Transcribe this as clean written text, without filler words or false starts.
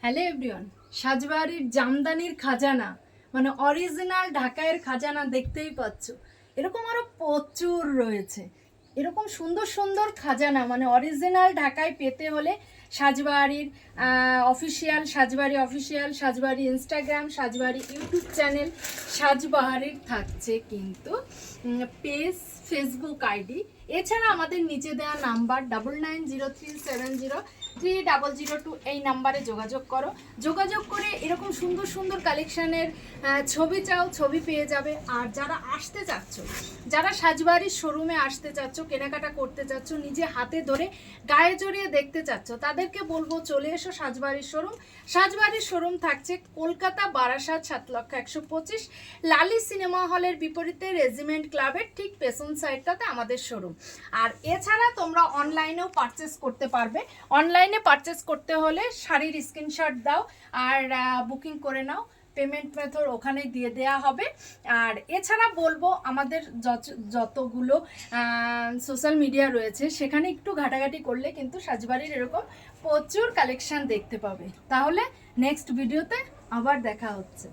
Hello everyone, সাজবাড়ির জামদানির খাজানা মানে original ঢাকায়ের খাজানা দেখতেই পাচ্ছ। এরকম আরও প্রচুর রয়েছে। এরকম সুন্দর সুন্দর খাজানা মানে অরিজিনাল ঢাকায় পেতে হলে সাজবাড়ির official Sajbari Instagram, Sajbari YouTube channel, সাজবাড়ির থাকছে কিন্তু পেজ, ফেসবুক আইডি। এছাড়া আমাদের নিচে দেওয়া নাম্বার 9903703002 এই নাম্বারে যোগাযোগ করো। যোগাযোগ করে এরকম সুন্দর সুন্দর কালেকশানের ছবি চাও, ছবি পেয়ে যাবে। আর যারা আসতে চাচ্ছ, যারা সাজবাড়ির শোরুমে আসতে চাচ্ছ, কেনাকাটা করতে চাচ্ছ, নিজে হাতে ধরে গায়ে জড়িয়ে দেখতে চাচ্ছ, তাদেরকে বলবো চলে এসো সাজবাড়ির শোরুম। সাজবাড়ির শোরুম থাকছে কলকাতা বারাসাত 7,125 লালি সিনেমা হলের বিপরীতে রেজিমেন্ট ক্লাবের ঠিক পেছন সাইডটাতে আমাদের শোরুম। আর এছাড়া তোমরা অনলাইনেও পারচেস করতে পারবে। অনলাইনে পারচেস করতে হলে শাড়ির স্ক্রিনশট দাও আর বুকিং করে নাও, পেমেন্ট মেথড ওখানে দিয়ে দেওয়া হবে। আর এছাড়া বলবো আমাদের যতগুলো সোশ্যাল মিডিয়া রয়েছে সেখানে একটু ঘাটাঘাটি করলে কিন্তু সাজবাড়ির এরকম প্রচুর কালেকশান দেখতে পাবে। তাহলে নেক্সট ভিডিওতে আবার দেখা হচ্ছে।